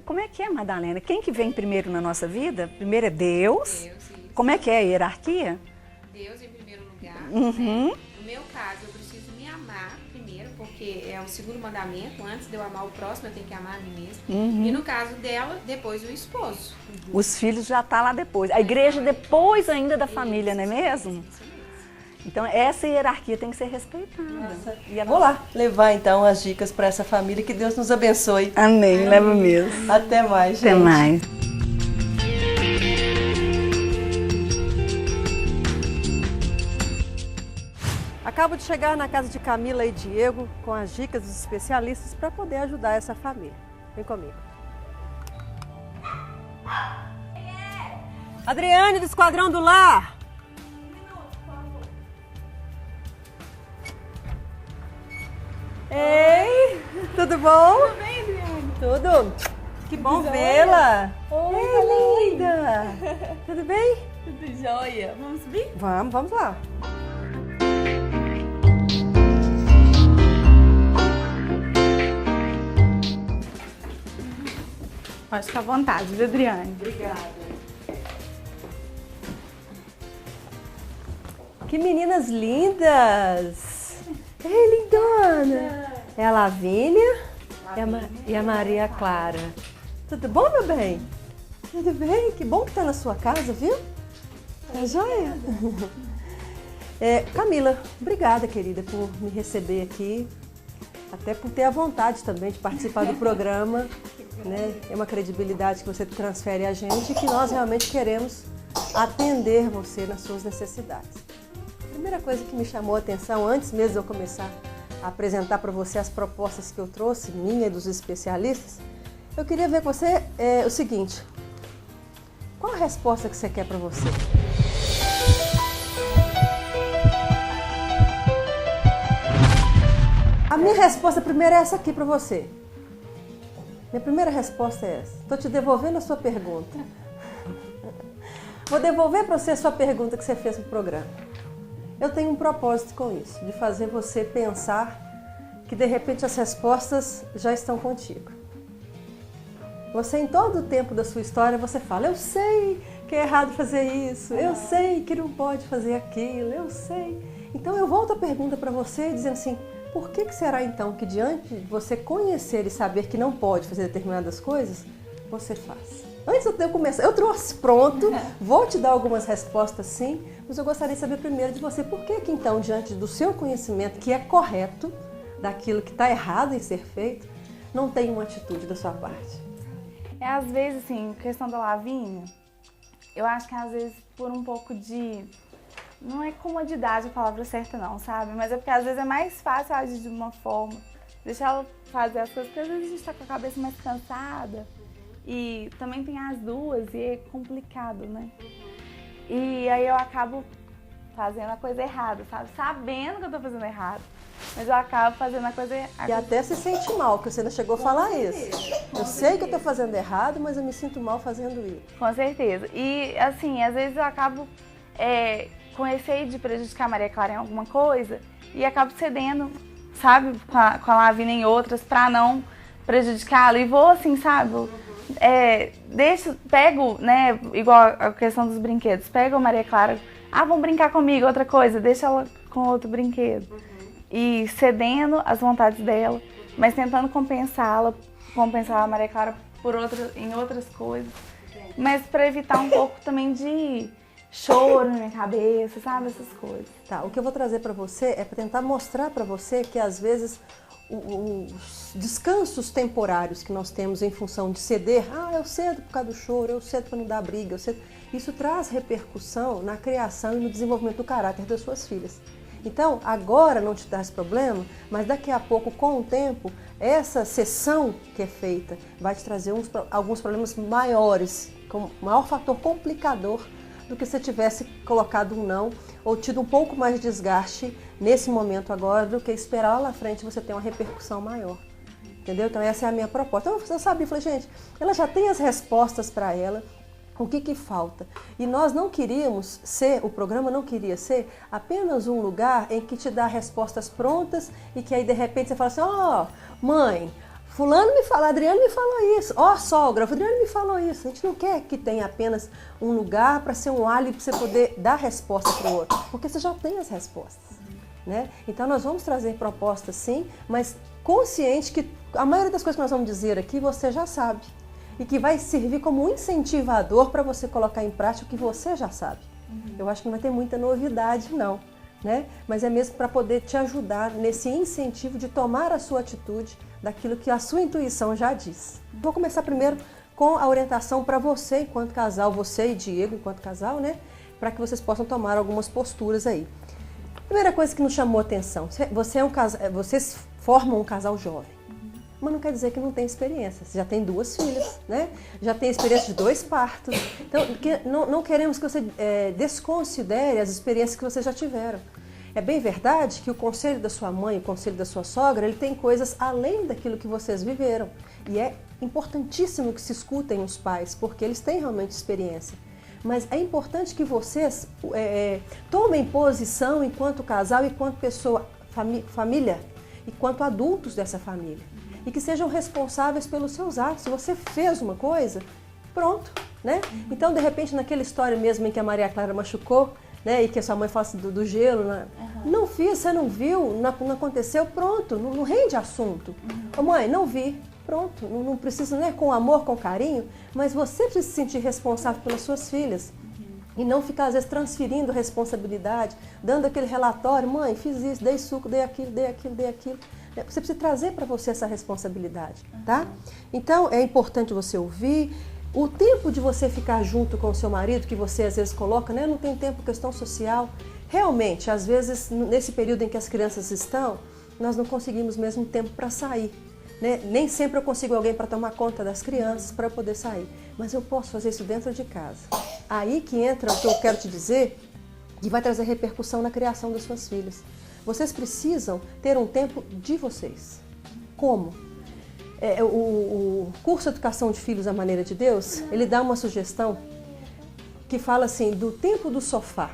Como é que é, Madalena? Quem que vem primeiro na nossa vida? Primeiro é Deus. Deus, isso. Como é que é a hierarquia? Deus em primeiro lugar. Uhum. Né? No meu caso, eu preciso me amar primeiro, porque é o segundo mandamento. Antes de eu amar o próximo, eu tenho que amar a mim mesma. Uhum. E no caso dela, depois o esposo. Os filhos já estão lá depois. A igreja depois ainda da família, não é mesmo? Então essa hierarquia tem que ser respeitada. Vou lá levar então as dicas para essa família, que Deus nos abençoe. Amém, leva mesmo. Até mais, gente. Até mais. Acabo de chegar na casa de Camila e Diego com as dicas dos especialistas para poder ajudar essa família. Vem comigo. Adriane, do Esquadrão do Lar. Ei, tudo bom? Tudo bem, Adriane? Tudo. Que bom vê-la. Oi, linda. Tudo bem? tudo jóia. Vamos subir? Vamos lá. Pode ficar à vontade, viu, Adriane? Obrigada. Que meninas lindas! Ei, lindona! É a Lavínia? E a Maria Clara. Tudo bom, meu bem? Tudo bem? Que bom que tá na sua casa, viu? Tá joia? Camila, obrigada, querida, por me receber aqui. Até por ter a vontade também de participar do programa. Né? É uma credibilidade que você transfere a gente e que nós realmente queremos atender você nas suas necessidades. A primeira coisa que me chamou a atenção, antes mesmo de eu começar a apresentar para você as propostas que eu trouxe, minha e dos especialistas, eu queria ver com você o seguinte: qual a resposta que você quer para você? A minha resposta primeira é essa aqui para você. Minha primeira resposta é essa. Estou te devolvendo a sua pergunta. Vou devolver para você a sua pergunta que você fez no programa. Eu tenho um propósito com isso, de fazer você pensar que de repente as respostas já estão contigo. Você, em todo o tempo da sua história, você fala: eu sei que é errado fazer isso, eu sei que não pode fazer aquilo, eu sei. Então eu volto a pergunta para você dizendo assim: por que será então que diante de você conhecer e saber que não pode fazer determinadas coisas, você faz? Antes de eu começar, eu trouxe pronto, vou te dar algumas respostas sim, mas eu gostaria de saber primeiro de você, por que então, diante do seu conhecimento, que é correto, daquilo que está errado em ser feito, não tem uma atitude da sua parte? Às vezes, assim, questão da Lavínia, eu acho que às vezes por um pouco de... Não é comodidade a palavra certa não, sabe? Mas é porque às vezes é mais fácil agir de uma forma, deixar ela fazer as coisas, porque às vezes a gente tá com a cabeça mais cansada e também tem as duas e é complicado, né? E aí eu acabo fazendo a coisa errada, sabe? Sabendo que eu tô fazendo errado, mas eu acabo fazendo a coisa errada. E até se sente mal, porque você não chegou a falar isso. Eu sei que eu tô fazendo errado, mas eu me sinto mal fazendo isso. Com certeza. E assim, às vezes eu acabo... com receio de prejudicar a Maria Clara em alguma coisa e acabo cedendo, sabe, com a Lavínia em outras pra não prejudicá-la e vou assim, sabe, pego, né, igual a questão dos brinquedos, pego a Maria Clara, vamos brincar comigo, outra coisa, deixa ela com outro brinquedo e cedendo às vontades dela, mas tentando compensar a Maria Clara em outras coisas, mas para evitar um pouco também de choro na minha cabeça, sabe? Essas coisas. Tá, o que eu vou trazer para você é para tentar mostrar para você que às vezes os descansos temporários que nós temos em função de ceder, eu cedo por causa do choro, eu cedo para não dar briga, isso traz repercussão na criação e no desenvolvimento do caráter das suas filhas. Então, agora não te traz problema, mas daqui a pouco, com o tempo, essa cessão que é feita vai te trazer alguns problemas maiores, com maior fator complicador do que se tivesse colocado um não ou tido um pouco mais de desgaste nesse momento agora do que esperar lá na frente você ter uma repercussão maior. Entendeu? Então essa é a minha proposta. Então, eu sabia, falei, gente, ela já tem as respostas para ela, o que falta? E nós não queríamos o programa não queria ser apenas um lugar em que te dá respostas prontas e que aí de repente você fala assim: mãe, fulano me falou, Adriano me falou isso, sogra, Adriano me falou isso. A gente não quer que tenha apenas um lugar para ser um álibi para você poder dar resposta para o outro, porque você já tem as respostas, né? Então nós vamos trazer propostas sim, mas consciente que a maioria das coisas que nós vamos dizer aqui você já sabe e que vai servir como um incentivador para você colocar em prática o que você já sabe. Eu acho que não vai ter muita novidade não, né? Mas é mesmo para poder te ajudar nesse incentivo de tomar a sua atitude daquilo que a sua intuição já diz. Vou começar primeiro com a orientação para você enquanto casal, você e Diego enquanto casal, né? Para que vocês possam tomar algumas posturas aí. Primeira coisa que nos chamou a atenção, vocês formam um casal jovem, mas não quer dizer que não tem experiência. Você já tem 2 filhas, né? Já tem experiência de 2 partos. Então, não queremos que você desconsidere as experiências que vocês já tiveram. É bem verdade que o conselho da sua mãe, o conselho da sua sogra, ele tem coisas além daquilo que vocês viveram. E é importantíssimo que se escutem os pais, porque eles têm realmente experiência. Mas é importante que vocês tomem posição enquanto casal, enquanto pessoa, família, enquanto adultos dessa família. E que sejam responsáveis pelos seus atos. Se você fez uma coisa, pronto, né? Então, de repente, naquela história mesmo em que a Maria Clara machucou, né, e que a sua mãe fala assim, do gelo, né? Não fiz, você não viu, não aconteceu, pronto, não rende assunto. Ô mãe, não vi, Pronto, não precisa, né, com amor, com carinho, mas você precisa se sentir responsável pelas suas filhas. E não ficar, às vezes, transferindo responsabilidade, dando aquele relatório, mãe, fiz isso, dei suco, dei aquilo, dei aquilo, dei aquilo. Você precisa trazer para você essa responsabilidade, tá? Então, é importante você ouvir. O tempo de você ficar junto com o seu marido, que você às vezes coloca, né? Não tem tempo, questão social. Realmente, às vezes, nesse período em que as crianças estão, nós não conseguimos mesmo tempo para sair. Né? Nem sempre eu consigo alguém para tomar conta das crianças, para eu poder sair. Mas eu posso fazer isso dentro de casa. Aí que entra o que eu quero te dizer, e vai trazer repercussão na criação das suas filhas. Vocês precisam ter um tempo de vocês. Como? O curso Educação de Filhos à Maneira de Deus, ele dá uma sugestão que fala assim, do tempo do sofá.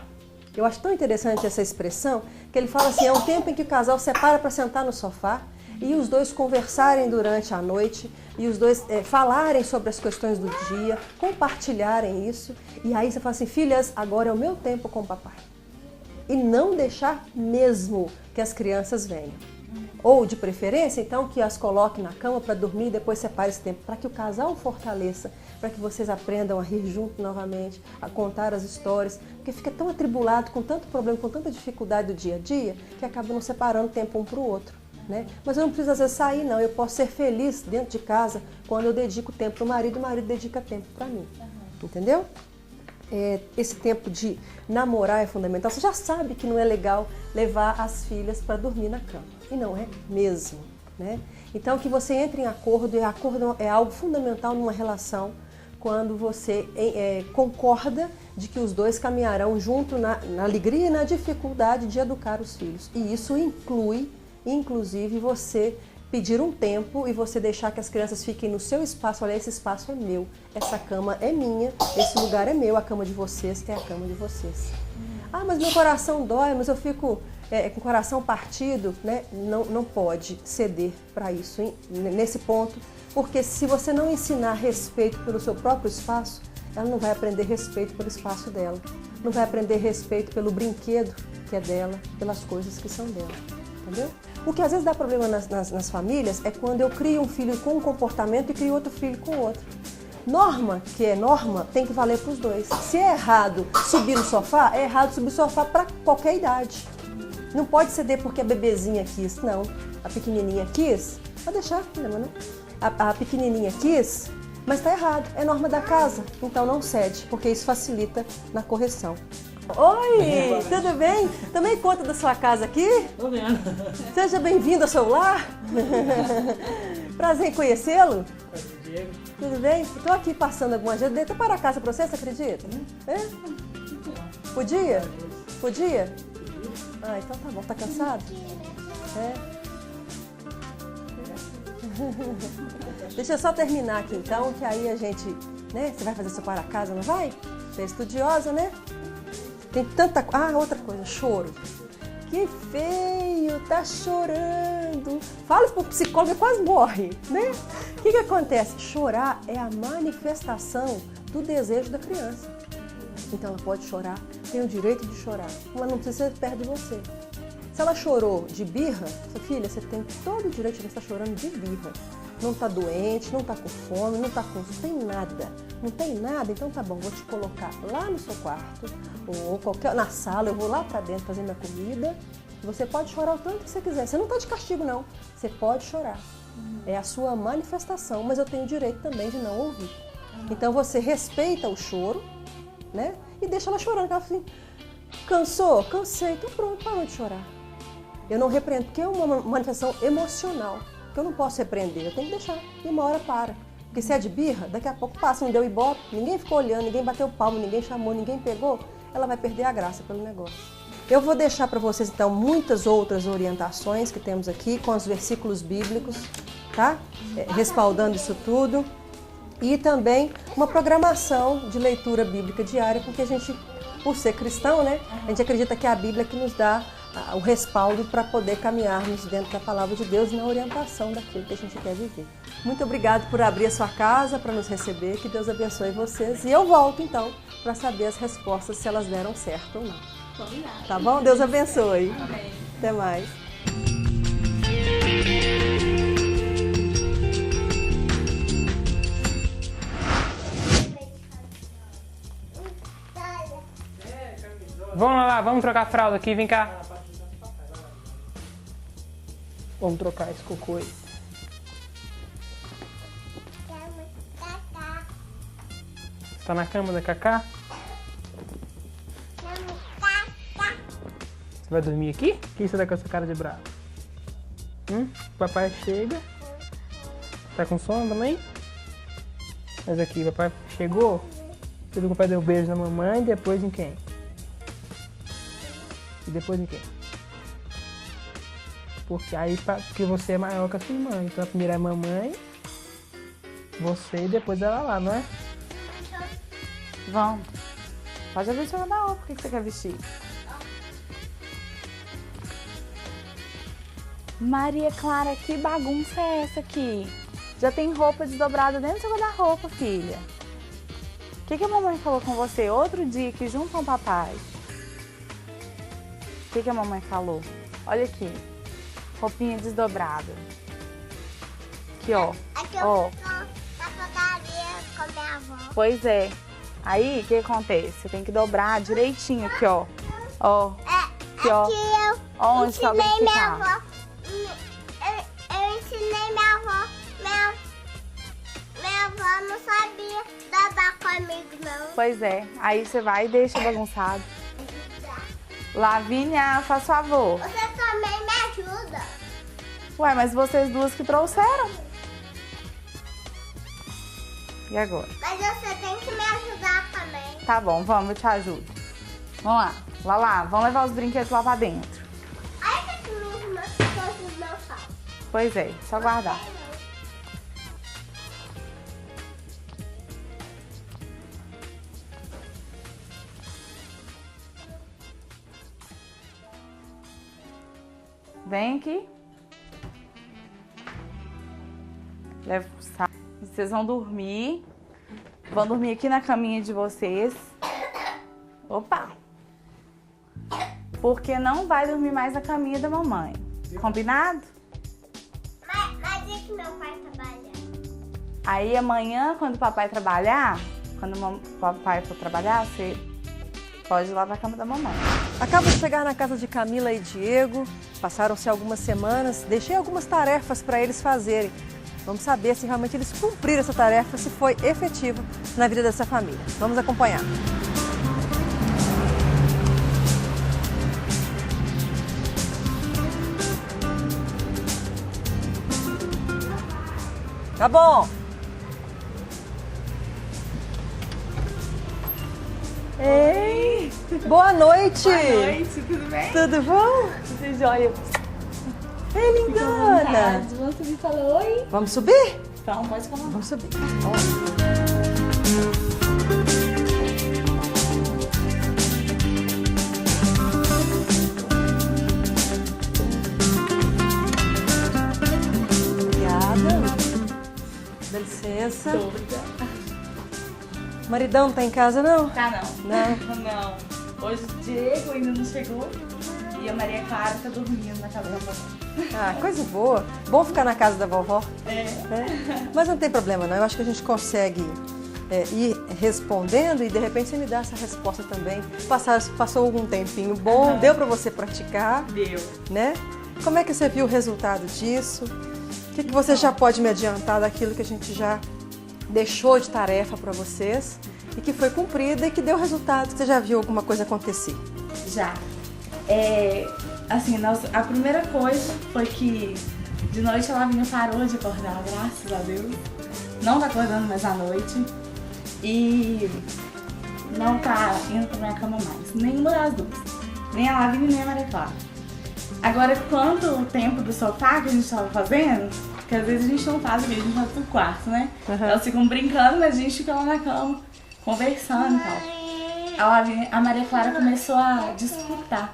Eu acho tão interessante essa expressão, que ele fala assim, é um tempo em que o casal separa para sentar no sofá e os dois conversarem durante a noite, e os dois falarem sobre as questões do dia, compartilharem isso, e aí você fala assim, filhas, agora é o meu tempo com o papai. E não deixar mesmo que as crianças venham. Ou, de preferência, então, que as coloque na cama para dormir e depois separe esse tempo, para que o casal fortaleça, para que vocês aprendam a rir junto novamente, a contar as histórias, porque fica tão atribulado, com tanto problema, com tanta dificuldade do dia a dia, que acaba não separando tempo um para o outro. Né? Mas eu não preciso, às vezes, sair, não. Eu posso ser feliz dentro de casa quando eu dedico tempo para o marido dedica tempo para mim. Entendeu? Esse tempo de namorar é fundamental. Você já sabe que não é legal levar as filhas para dormir na cama. E não é mesmo. Né? Então, que você entre em acordo, e acordo é algo fundamental numa relação, quando você concorda de que os dois caminharão junto na alegria e na dificuldade de educar os filhos. E isso inclui, inclusive, você pedir um tempo e você deixar que as crianças fiquem no seu espaço. Olha, esse espaço é meu, essa cama é minha, esse lugar é meu, a cama de vocês é a cama de vocês. Ah, mas meu coração dói, mas eu fico com o coração partido, né? Não pode ceder para isso, hein? Nesse ponto, porque se você não ensinar respeito pelo seu próprio espaço, ela não vai aprender respeito pelo espaço dela, não vai aprender respeito pelo brinquedo que é dela, pelas coisas que são dela, entendeu? O que às vezes dá problema nas famílias é quando eu crio um filho com um comportamento e crio outro filho com outro. Norma, que é norma, tem que valer para os dois. Se é errado subir no sofá, é errado subir no sofá para qualquer idade. Não pode ceder porque a bebezinha quis, não. A pequenininha quis, pode deixar, não. A pequenininha quis, mas está errado, é norma da casa, então não cede, porque isso facilita na correção. Oi, tudo bem? Também conta da sua casa aqui? Tô vendo. Seja bem-vindo ao seu lar. Prazer em conhecê-lo. Diego. Tudo bem? Estou aqui passando algumas vezes. Dei até para casa para você, você acredita? Podia? Podia? Ah, então tá bom. Tá cansado? Deixa eu só terminar aqui então, que aí a gente, né? Você vai fazer seu para casa, não vai? Você é estudiosa, né? Tem tanta... Ah, outra coisa, choro. Que feio, tá chorando. Fala pro psicólogo, quase morre, né? O que acontece? Chorar é a manifestação do desejo da criança. Então ela pode chorar, tem o direito de chorar, mas não precisa ser perto de você. Se ela chorou de birra, sua filha, você tem todo o direito de estar chorando de birra. Não está doente, não está com fome, não está com... Não tem nada. Não tem nada? Então tá bom, vou te colocar lá no seu quarto, ou na sala, eu vou lá para dentro fazer minha comida. Você pode chorar o tanto que você quiser. Você não está de castigo, não. Você pode chorar. É a sua manifestação, mas eu tenho o direito também de não ouvir. Então você respeita o choro, né? E deixa ela chorando. Ela fala assim, cansou? Cansei. Então pronto, parou de chorar. Eu não repreendo, porque é uma manifestação emocional, que eu não posso repreender, eu tenho que deixar. E uma hora para. Porque se é de birra, daqui a pouco passa, não deu ibope, ninguém ficou olhando, ninguém bateu palmo, ninguém chamou, ninguém pegou, ela vai perder a graça pelo negócio. Eu vou deixar para vocês, então, muitas outras orientações que temos aqui, com os versículos bíblicos, tá? Respaldando isso tudo. E também uma programação de leitura bíblica diária, porque a gente, por ser cristão, né? A gente acredita que é a Bíblia que nos dá o respaldo para poder caminharmos dentro da palavra de Deus na orientação daquilo que a gente quer viver. Muito obrigado por abrir a sua casa para nos receber, que Deus abençoe vocês. E eu volto então para saber as respostas, se elas deram certo ou não. Tá bom? Deus abençoe. Amém. Até mais. Vamos lá, vamos trocar a fralda aqui, vem cá. Vamos trocar esse cocô aí. Você tá na cama da Cacá? Você vai dormir aqui? Por que você tá com essa cara de bravo? Papai chega. Tá com sono também? Mas aqui, papai chegou. O papai deu um beijo na mamãe, depois em quem? E depois em quem? Porque você é maior que a sua irmã. Então a primeira é a mamãe, você e depois ela lá, não é? Vamos. Pode abrir o seu guarda-roupa. O que você quer vestir? Maria Clara, que bagunça é essa aqui? Já tem roupa desdobrada dentro do seu guarda-roupa, filha. O que a mamãe falou com você outro dia aqui junto com o papai? O que a mamãe falou? Olha aqui. Roupinha desdobrada. Aqui, ó. Aqui eu ó. tô na padaria com minha avó. Pois é. Aí, o que acontece? Você tem que dobrar direitinho aqui, ó. Ó. Aqui, ó. Aqui eu onde que alguém ensinei minha ficar? avó. Eu ensinei minha avó. Minha avó não sabia dobrar comigo, não. Pois é. Aí você vai e deixa bagunçado. Lavínia, faz favor. Você também me ajuda. Ué, mas vocês duas que trouxeram. E agora? Mas você tem que me ajudar também. Tá bom, vamos, eu te ajudo. Vamos lá. Lá, vamos levar os brinquedos lá pra dentro. Olha que minha irmã trouxe os meus saltos. Pois é, só guardar. Vem aqui. Leva o saco. Vocês vão dormir. Vão dormir aqui na caminha de vocês. Opa! Porque não vai dormir mais na caminha da mamãe. Combinado? Mas e que meu pai trabalha? Aí amanhã, quando o papai trabalhar, quando o papai for trabalhar, você pode ir lá pra cama da mamãe. Acabo de chegar na casa de Camila e Diego. Passaram-se algumas semanas. Deixei algumas tarefas para eles fazerem. Vamos saber se realmente eles cumpriram essa tarefa, se foi efetiva na vida dessa família. Vamos acompanhar. Tá bom. Ei! Boa noite! Boa noite, tudo bem? Tudo bom? Você joia. Ei, lindona! Vamos subir e falar oi? Vamos subir? Então, pode falar. Vamos subir. Obrigada. Dá licença. O maridão não tá em casa, não? Tá, não. Não? Não. Hoje o Diego ainda não chegou e a Maria Clara tá dormindo na casa da vovó. Ah, coisa boa. Bom ficar na casa da vovó. É. Mas não tem problema, não. Eu acho que a gente consegue ir respondendo e de repente você me dá essa resposta também. Passou algum tempinho bom, deu pra você praticar. Deu. Né? Como é que você viu o resultado disso? O que você já pode me adiantar daquilo que a gente já deixou de tarefa para vocês e que foi cumprida e que deu resultado? Você já viu alguma coisa acontecer? Já. Assim, a primeira coisa foi que de noite a Lavínia parou de acordar, graças a Deus. Não tá acordando mais à noite. E não tá indo pra minha cama mais. Nenhuma das duas. Nem a Lavínia nem a Maria Clara. Agora, quanto o tempo do sofá que a gente tava fazendo, que às vezes a gente não faz aqui, a gente faz pro quarto, né? Elas ficam brincando, mas a gente fica lá na cama, conversando e tal. A Maria Clara começou a disputar.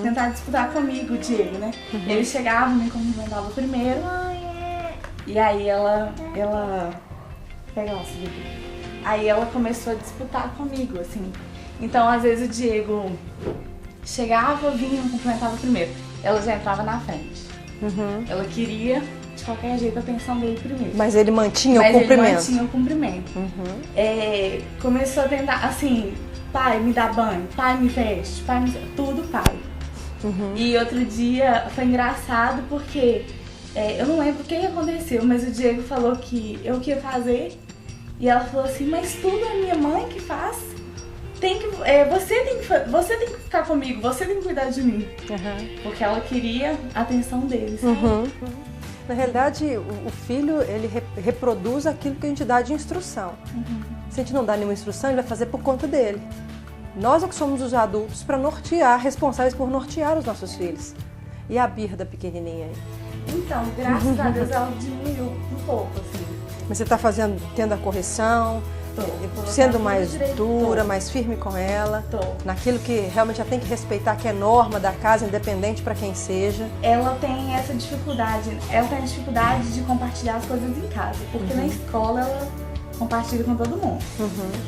Tentar disputar comigo, o Diego, né? Ele chegava, me cumprimentava primeiro. E aí ela pega lá, aí ela começou a disputar comigo, assim. Então, às vezes o Diego chegava, vinha, me cumprimentava primeiro. Ela já entrava na frente. Ela queria, de qualquer jeito, a atenção dele primeiro. Mas ele mantinha o cumprimento. Ele mantinha o cumprimento. Começou a tentar, assim, pai, me dá banho, pai, me veste, pai, tudo pai. E outro dia foi engraçado porque eu não lembro o que aconteceu, mas o Diego falou que eu que ia fazer e ela falou assim, mas tudo é minha mãe que faz. Você tem que ficar comigo, você tem que cuidar de mim. Porque ela queria a atenção deles. Na realidade, o filho, ele reproduz aquilo que a gente dá de instrução. Se a gente não dá nenhuma instrução, ele vai fazer por conta dele. Nós é que somos os adultos para nortear, responsáveis por nortear os nossos filhos. E a birra da pequenininha aí? Então, graças a Deus, ela diminuiu um pouco, assim. Mas você está tendo a correção, sendo mais dura, mais firme com ela, naquilo que realmente ela tem que respeitar, que é norma da casa, independente para quem seja. Ela tem essa dificuldade, de compartilhar as coisas em casa, porque na escola ela compartilha com todo mundo,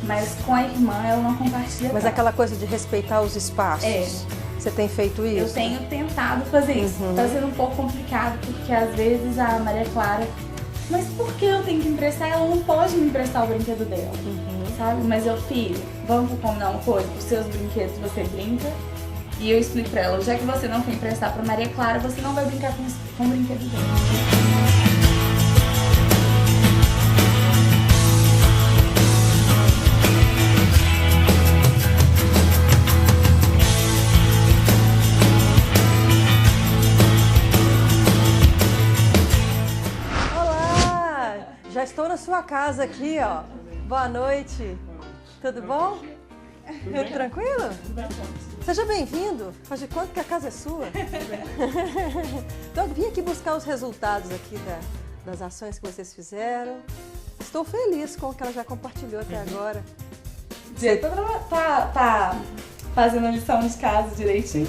mas com a irmã ela não compartilha. Mas aquela coisa de respeitar os espaços, você tem feito isso? Eu tenho tentado fazer isso, tá sendo um pouco complicado, porque às vezes a Maria Clara, mas por que eu tenho que emprestar? Ela não pode me emprestar o brinquedo dela, sabe? Mas filho, vamos combinar uma coisa, os seus brinquedos você brinca, e eu explico pra ela, já que você não quer emprestar pra Maria Clara, você não vai brincar com o brinquedo dela. Já estou na sua casa aqui, ó. Boa noite. Tudo bom? Tudo tranquilo? Seja bem-vindo. Faz de conta que a casa é sua. Então, eu vim aqui buscar os resultados aqui das ações que vocês fizeram. Estou feliz com o que ela já compartilhou até agora. Diego tá fazendo a lição de casa direitinho.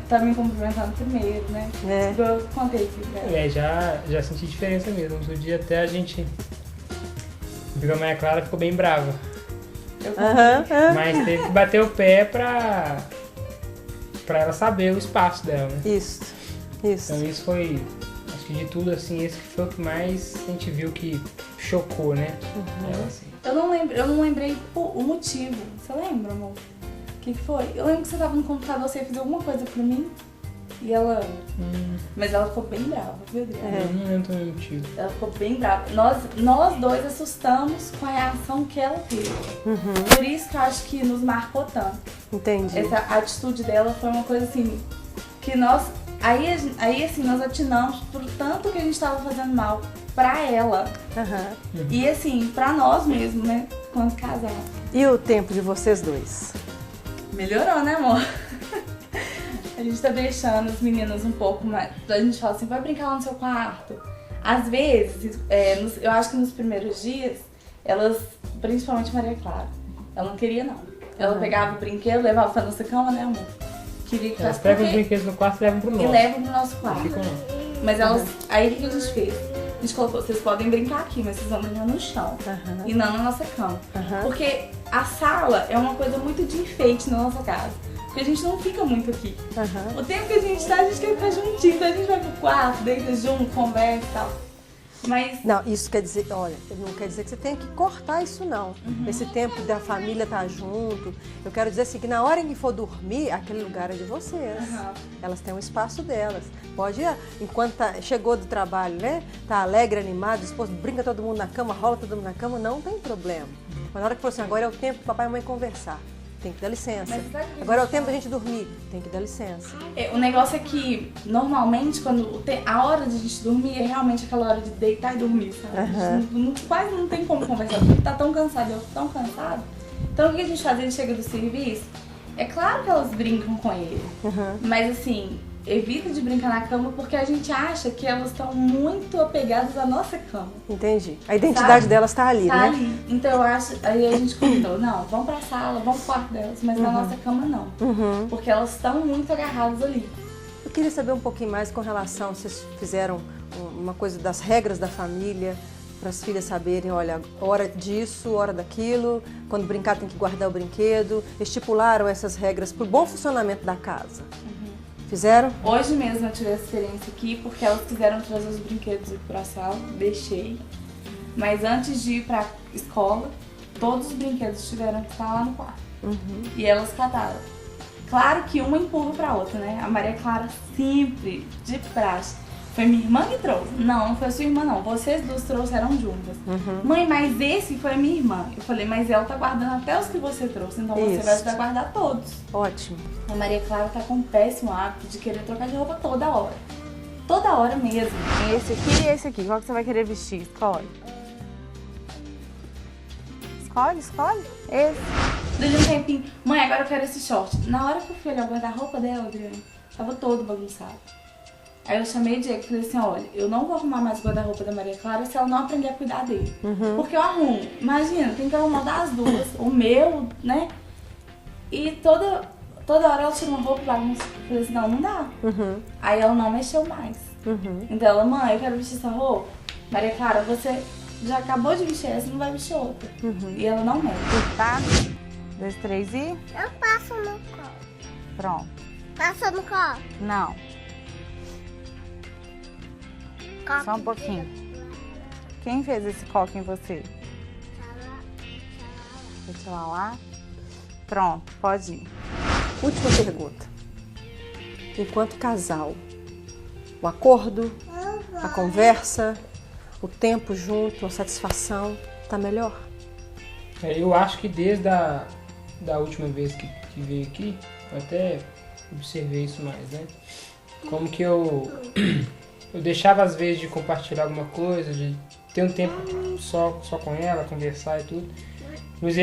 Tá me cumprimentando primeiro, né? Eu contei aqui pra ela. Já senti diferença mesmo. No dia até a gente... A Maria Clara ficou bem brava. Mas teve que bater o pé pra ela saber o espaço dela, né? Isso. Então isso foi... Acho que de tudo, assim, esse foi o que mais a gente viu que chocou, né? Ela, assim. Eu não lembrei o motivo. Você lembra, amor? O que foi? Eu lembro que você tava no computador, você fez alguma coisa pra mim e ela... Mas ela ficou bem brava, viu, Adriana? Eu não lembro o motivo. Ela ficou bem brava. Nós dois assustamos com a reação que ela teve. Por isso que eu acho que nos marcou tanto. Entendi. Essa atitude dela foi uma coisa assim, que nós... Aí assim, nós atinamos por tanto que a gente tava fazendo mal pra ela. E assim, pra nós mesmos, né? Quando casados. E o tempo de vocês dois? Melhorou, né, amor? A gente tá deixando os meninos um pouco mais... A gente fala assim, vai brincar lá no seu quarto. Às vezes, eu acho que nos primeiros dias, elas, principalmente Maria Clara, ela não queria não. Ela pegava o brinquedo, levava pra nossa cama, né, amor? Queria que elas pegam os brinquedos no quarto e levam pro nosso. E levam pro nosso quarto. Mas elas... Aí o que a gente fez? A gente colocou, vocês podem brincar aqui, mas vocês vão brincar no chão. E não na nossa cama. Porque a sala é uma coisa muito de enfeite na nossa casa. Porque a gente não fica muito aqui. O tempo que a gente tá, a gente quer ficar juntinho. Então a gente vai pro quarto, deita junto, conversa e tal. Mas... Não, isso quer dizer, olha, não quer dizer que você tenha que cortar isso não. Esse tempo da família estar junto. Eu quero dizer assim, que na hora em que for dormir, aquele lugar é de vocês. Elas têm um espaço delas. Pode ir, enquanto chegou do trabalho, né? Tá alegre, animado, disposto, brinca todo mundo na cama, rola todo mundo na cama, não tem problema. Mas na hora que for assim, agora é o tempo do papai e mamãe conversar. Tem que dar licença. Agora é o tempo da gente dormir. Tem que dar licença. O negócio é que, normalmente, quando a hora de a gente dormir é realmente aquela hora de deitar e dormir, sabe? Quase não tem como conversar, porque tá tão cansado, eu tô tão cansado. Então o que a gente faz? A gente chega do serviço, é claro que elas brincam com ele. Mas assim, evita de brincar na cama porque a gente acha que elas estão muito apegadas à nossa cama. Entendi. A identidade delas tá ali, né? Ali. Então eu acho, aí a gente combinou, não, vamos pra sala, vamos pro quarto delas, mas na nossa cama não. Porque elas estão muito agarradas ali. Eu queria saber um pouquinho mais com relação, vocês fizeram uma coisa das regras da família, para as filhas saberem, olha, hora disso, hora daquilo, quando brincar tem que guardar o brinquedo, estipularam essas regras para o bom funcionamento da casa. Fizeram? Hoje mesmo eu tive essa experiência aqui, porque elas quiseram trazer os brinquedos aqui pra sala, deixei. Mas antes de ir pra escola, todos os brinquedos tiveram que estar lá no quarto. E elas cataram. Claro que uma empurra pra outra, né? A Maria Clara sempre, de praxe. Foi minha irmã que trouxe? Não foi sua irmã não. Vocês duas trouxeram juntas. Mãe, mas esse foi a minha irmã. Eu falei, mas ela tá guardando até os que você trouxe, então você vai ajudar a guardar todos. Ótimo. A Maria Clara tá com um péssimo hábito de querer trocar de roupa toda hora. Toda hora mesmo. Tem esse aqui e esse aqui. Qual que você vai querer vestir? Escolhe. Escolhe. Esse. Deu um tempinho. Mãe, agora eu quero esse short. Na hora que eu fui olhar o guarda-roupa dela, Adriane, tava todo bagunçado. Aí eu chamei o Diego e falei assim, olha, eu não vou arrumar mais o guarda-roupa da Maria Clara se ela não aprender a cuidar dele. Porque eu arrumo. Imagina, tem que arrumar das duas. O meu, né? E toda hora ela tira uma roupa e bagunça. Eu falei assim, não dá. Aí ela não mexeu mais. Então ela, mãe, eu quero vestir essa roupa. Maria Clara, você já acabou de vestir essa, não vai vestir outra. E ela não mexe. Tá? 2, 3 e... Eu passo no colo. Pronto. Passa no colo. Não. Coque. Só um pouquinho. Quem fez esse coque em você? Deixa eu lá. Pronto, pode ir. Última pergunta. Enquanto casal, o acordo, a conversa, o tempo junto, a satisfação, tá melhor? Eu acho que desde da última vez que veio aqui, eu até observei isso mais, né? Como que eu deixava às vezes de compartilhar alguma coisa, de ter um tempo só com ela, conversar e tudo. Mas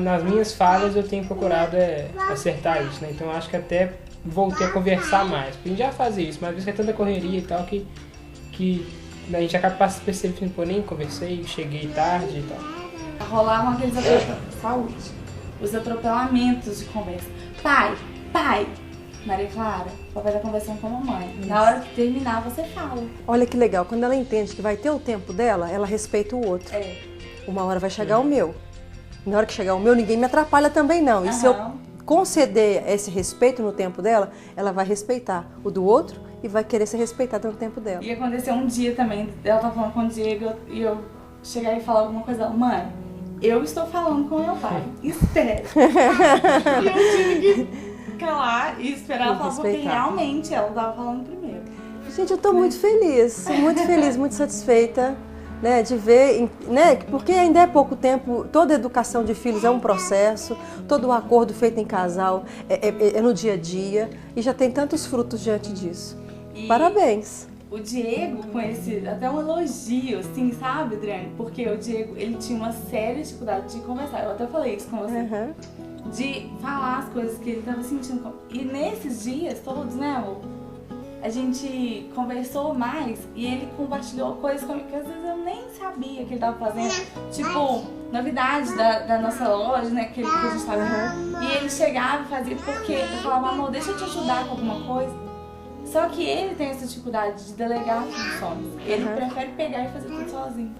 nas minhas falhas eu tenho procurado acertar isso, né? Então eu acho que até voltei a conversar mais. Porque a gente já fazia isso, mas às vezes é tanta correria e tal que a gente acaba percebendo, pô, nem conversei, cheguei tarde e tal. Rolavam aqueles os atropelamentos de conversa. Pai! Maria Clara, o papai tá conversando com a mamãe. Na hora que terminar, você fala. Olha que legal, quando ela entende que vai ter o tempo dela, ela respeita o outro. Uma hora vai chegar o meu. Na hora que chegar o meu, ninguém me atrapalha também não. E se eu conceder esse respeito no tempo dela, ela vai respeitar o do outro e vai querer ser respeitada no tempo dela. E aconteceu um dia também, ela tá falando com o Diego e eu chegar e falar alguma coisa, mãe, eu estou falando com meu pai, espera. E eu tive que calar e esperar ela falar, porque realmente ela tava falando primeiro. Gente, eu tô muito feliz, muito satisfeita, né, de ver, né, porque ainda é pouco tempo, toda educação de filhos é um processo, todo o acordo feito em casal é no dia a dia e já tem tantos frutos diante disso. Parabéns! O Diego, com esse, até um elogio, assim, sabe, Adriane? Porque o Diego, ele tinha uma séria dificuldade de conversar. Eu até falei isso com você. De falar as coisas que ele estava sentindo. E nesses dias todos, né, amor? A gente conversou mais e ele compartilhou coisas comigo que às vezes eu nem sabia que ele estava fazendo. Tipo, novidades da nossa loja, né, que a gente tava. E ele chegava e fazia porque eu falava, amor, deixa eu te ajudar com alguma coisa. Só que ele tem essa dificuldade de delegar funções. Ele prefere pegar e fazer tudo sozinho.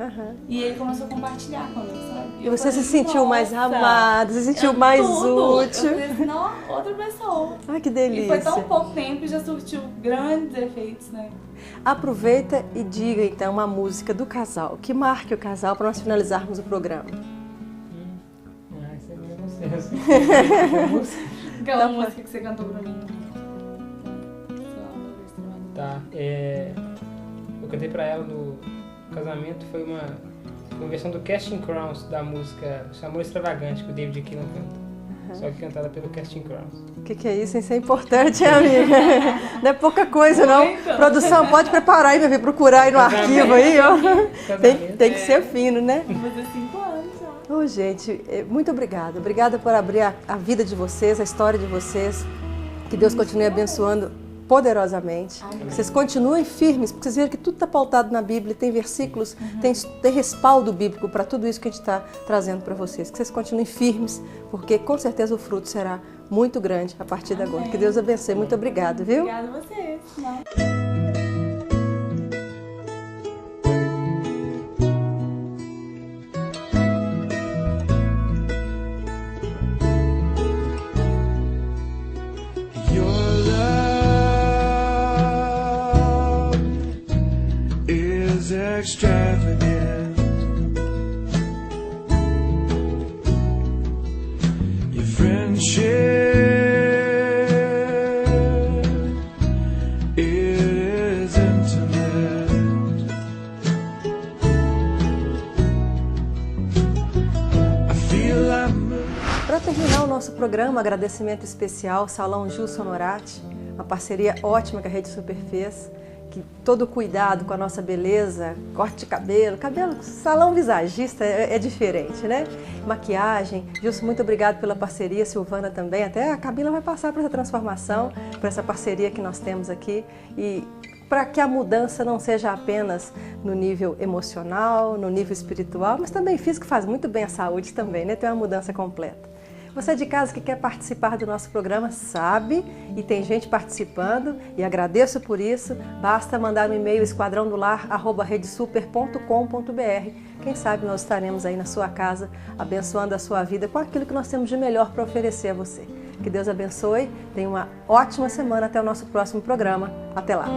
E ele começou a compartilhar comigo, sabe? E você se sentiu mais amado, se sentiu mais útil. Eu falei, não, outra pessoa. Ai, que delícia. E foi tão pouco tempo e já surtiu grandes efeitos, né? Aproveita e diga então uma música do casal, que marque o casal para nós finalizarmos o programa. Isso é você. Aquela música que você cantou pra mim. Tá, eu cantei pra ela no casamento, foi uma versão do Casting Crowns da música Amor Extravagante, que o David Keelan canta. Só que cantada pelo Casting Crowns. O que é isso? Isso é importante, hein, amiga? Não é pouca coisa, não. Produção, pode preparar aí, vai procurar aí no arquivo aí, ó. Tem que ser fino, né? Vou fazer 5 anos já. Ô, gente, muito obrigada. Obrigada por abrir a vida de vocês, a história de vocês. Que Deus continue abençoando poderosamente. Vocês continuem firmes, porque vocês viram que tudo está pautado na Bíblia, tem versículos, tem respaldo bíblico para tudo isso que a gente está trazendo para vocês. Que vocês continuem firmes, porque com certeza o fruto será muito grande a partir de agora. Que Deus abençoe. Muito obrigada, viu? Obrigada a vocês. Extravagant. can share. It is intimate. I feel I'm. Para terminar o nosso programa, agradecimento especial ao Salão Gilson Honorati, uma parceria ótima que a Rede Super fez, que todo o cuidado com a nossa beleza, corte de cabelo, salão visagista é diferente, né? Maquiagem. Gilson, muito obrigado pela parceria, Silvana também, até a Camila vai passar por essa transformação, por essa parceria que nós temos aqui, e para que a mudança não seja apenas no nível emocional, no nível espiritual, mas também físico, faz muito bem à saúde também, né? Tem uma mudança completa. Você de casa que quer participar do nosso programa sabe, e tem gente participando, e agradeço por isso. Basta mandar um e-mail esquadrãodolar@redesuper.com.br. Quem sabe nós estaremos aí na sua casa, abençoando a sua vida com aquilo que nós temos de melhor para oferecer a você. Que Deus abençoe, tenha uma ótima semana, até o nosso próximo programa. Até lá!